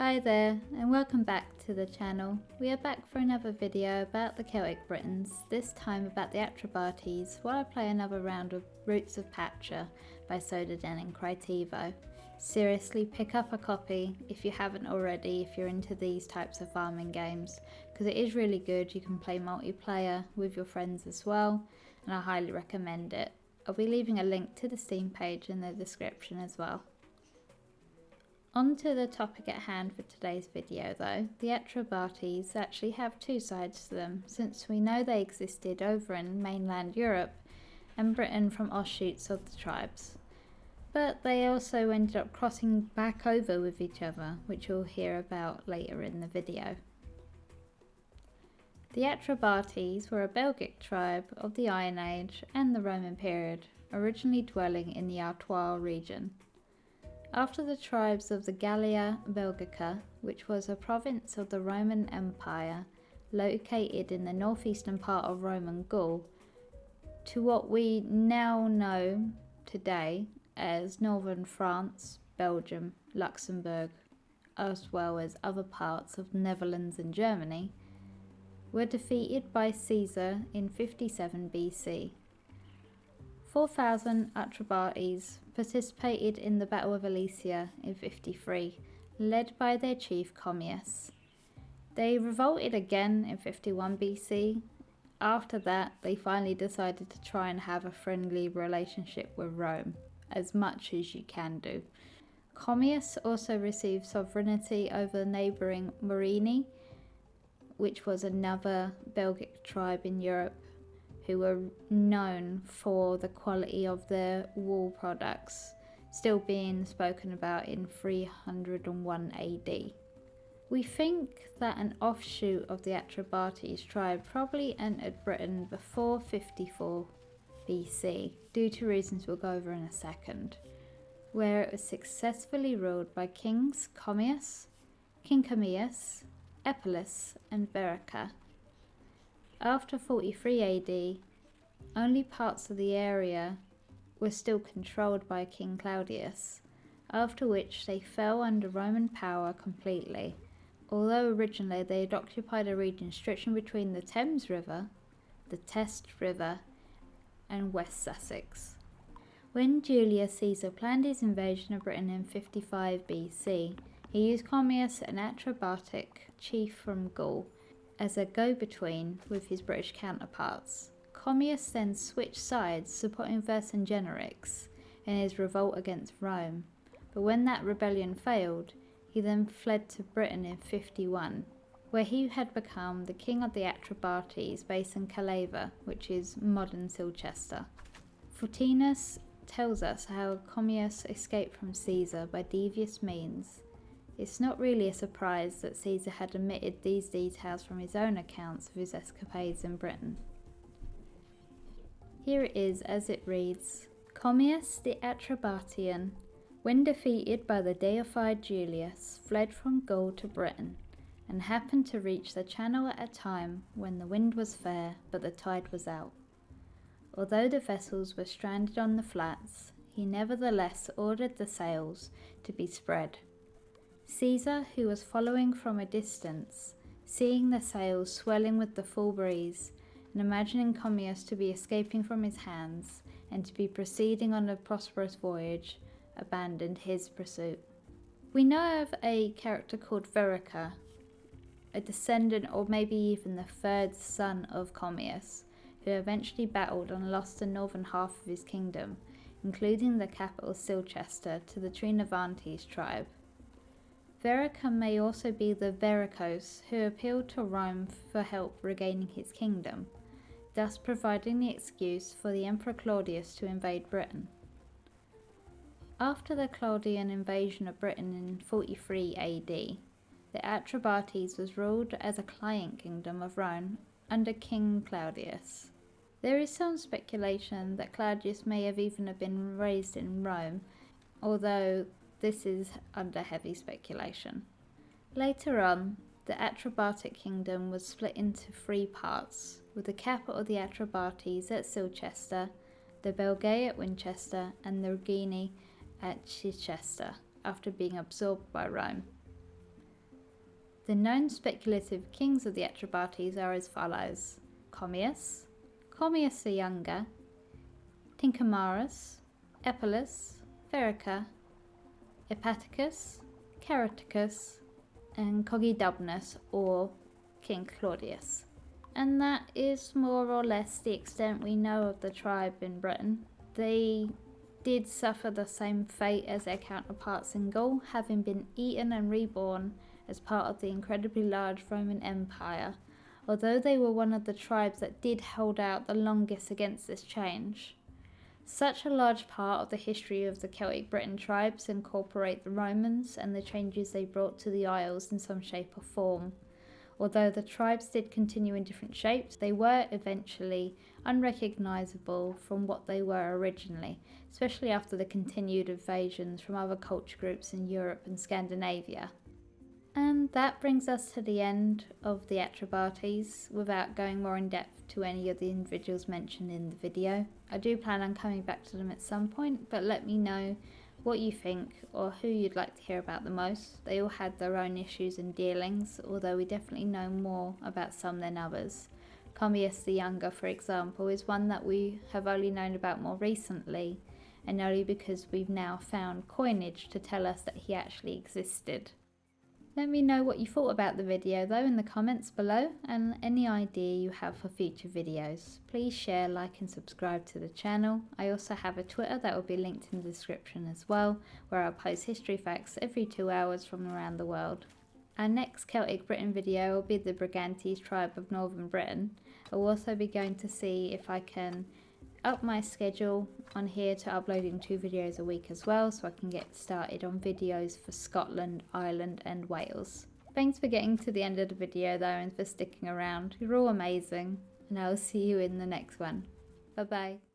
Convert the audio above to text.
Hi there, and welcome back to the channel. We are back for another video about the Celtic Britons, this time about the Atrebates, while I play another round of Roots of Pacha by Sodaden and Critevo. Seriously, pick up a copy if you haven't already, if you're into these types of farming games, because it is really good. You can play multiplayer with your friends as well, and I highly recommend it. I'll be leaving a link to the Steam page in the description as well. On to the topic at hand for today's video though. The Atrebates actually have two sides to them, since we know they existed over in mainland Europe and Britain from offshoots of the tribes. But they also ended up crossing back over with each other, which you'll hear about later in the video. The Atrebates were a Belgic tribe of the Iron Age and the Roman period, originally dwelling in the Artois region. After the tribes of the Gallia Belgica, which was a province of the Roman Empire located in the northeastern part of Roman Gaul, to what we now know today as northern France, Belgium, Luxembourg, as well as other parts of the Netherlands and Germany, were defeated by Caesar in 57 BC. 4,000 Atrebates participated in the Battle of Alesia in 53, led by their chief Commius. They revolted again in 51 BC. After that, they finally decided to try and have a friendly relationship with Rome, as much as you can do. Commius also received sovereignty over the neighbouring Morini, which was another Belgic tribe in Europe, who were known for the quality of their wool products, still being spoken about in 301 AD. We think that an offshoot of the Atrebates tribe probably entered Britain before 54 BC, due to reasons we'll go over in a second, where it was successfully ruled by kings Commius, King Commius, Epilus and Verica. After 43 AD, only parts of the area were still controlled by King Claudius, after which they fell under Roman power completely, although originally they had occupied a region stretching between the Thames River, the Test River, and West Sussex. When Julius Caesar planned his invasion of Britain in 55 BC, he used Commius, an Atrebatic chief from Gaul, as a go-between with his British counterparts. Commius then switched sides, supporting Vercingetorix in his revolt against Rome, but when that rebellion failed, he then fled to Britain in 51, where he had become the king of the Atrebates based in Calava, which is modern Silchester. Fortinus tells us how Commius escaped from Caesar by devious means. It's not really a surprise that Caesar had omitted these details from his own accounts of his escapades in Britain. Here it is as it reads: Commius the Atrebatian, when defeated by the deified Julius, fled from Gaul to Britain, and happened to reach the Channel at a time when the wind was fair but the tide was out. Although the vessels were stranded on the flats, he nevertheless ordered the sails to be spread. Caesar, who was following from a distance, seeing the sails swelling with the full breeze, and imagining Commius to be escaping from his hands and to be proceeding on a prosperous voyage, abandoned his pursuit. We know of a character called Verica, a descendant or maybe even the third son of Commius, who eventually battled and lost the northern half of his kingdom, including the capital Silchester, to the Trinovantes tribe. Verica may also be the Vericos who appealed to Rome for help regaining his kingdom, thus providing the excuse for the Emperor Claudius to invade Britain. After the Claudian invasion of Britain in 43 AD, the Atrebates was ruled as a client kingdom of Rome under King Claudius. There is some speculation that Claudius may have even been raised in Rome, although this is under heavy speculation. Later on, the Atrebatic kingdom was split into three parts, with the capital of the Atrebates at Silchester, the Belgae at Winchester, and the Rugini at Chichester, after being absorbed by Rome. The known speculative kings of the Atrebates are as follows: Commius, Commius the Younger, Tincomarus, Epilus, Verica, Epaticus, Ceraticus, and Cogidubnus, or King Claudius. And that is more or less the extent we know of the tribe in Britain. They did suffer the same fate as their counterparts in Gaul, having been eaten and reborn as part of the incredibly large Roman Empire, although they were one of the tribes that did hold out the longest against this change. Such a large part of the history of the Celtic Britain tribes incorporate the Romans and the changes they brought to the Isles in some shape or form. Although the tribes did continue in different shapes, they were eventually unrecognisable from what they were originally, especially after the continued invasions from other culture groups in Europe and Scandinavia. And that brings us to the end of the Atrebates, without going more in depth to any of the individuals mentioned in the video. I do plan on coming back to them at some point, but let me know what you think or who you'd like to hear about the most. They all had their own issues and dealings, although we definitely know more about some than others. Commius the Younger, for example, is one that we have only known about more recently, and only because we've now found coinage to tell us that he actually existed. Let me know what you thought about the video though in the comments below, and any idea you have for future videos. Please share, like and subscribe to the channel. I also have a Twitter that will be linked in the description as well, where I post history facts every 2 hours from around the world. Our next Celtic Britain video will be the Brigantes tribe of Northern Britain. I'll also be going to see if I can up my schedule on here to uploading 2 videos a week as well, so I can get started on videos for Scotland, Ireland and Wales. Thanks for getting to the end of the video though, and for sticking around. You're all amazing, and I'll see you in the next one. Bye bye.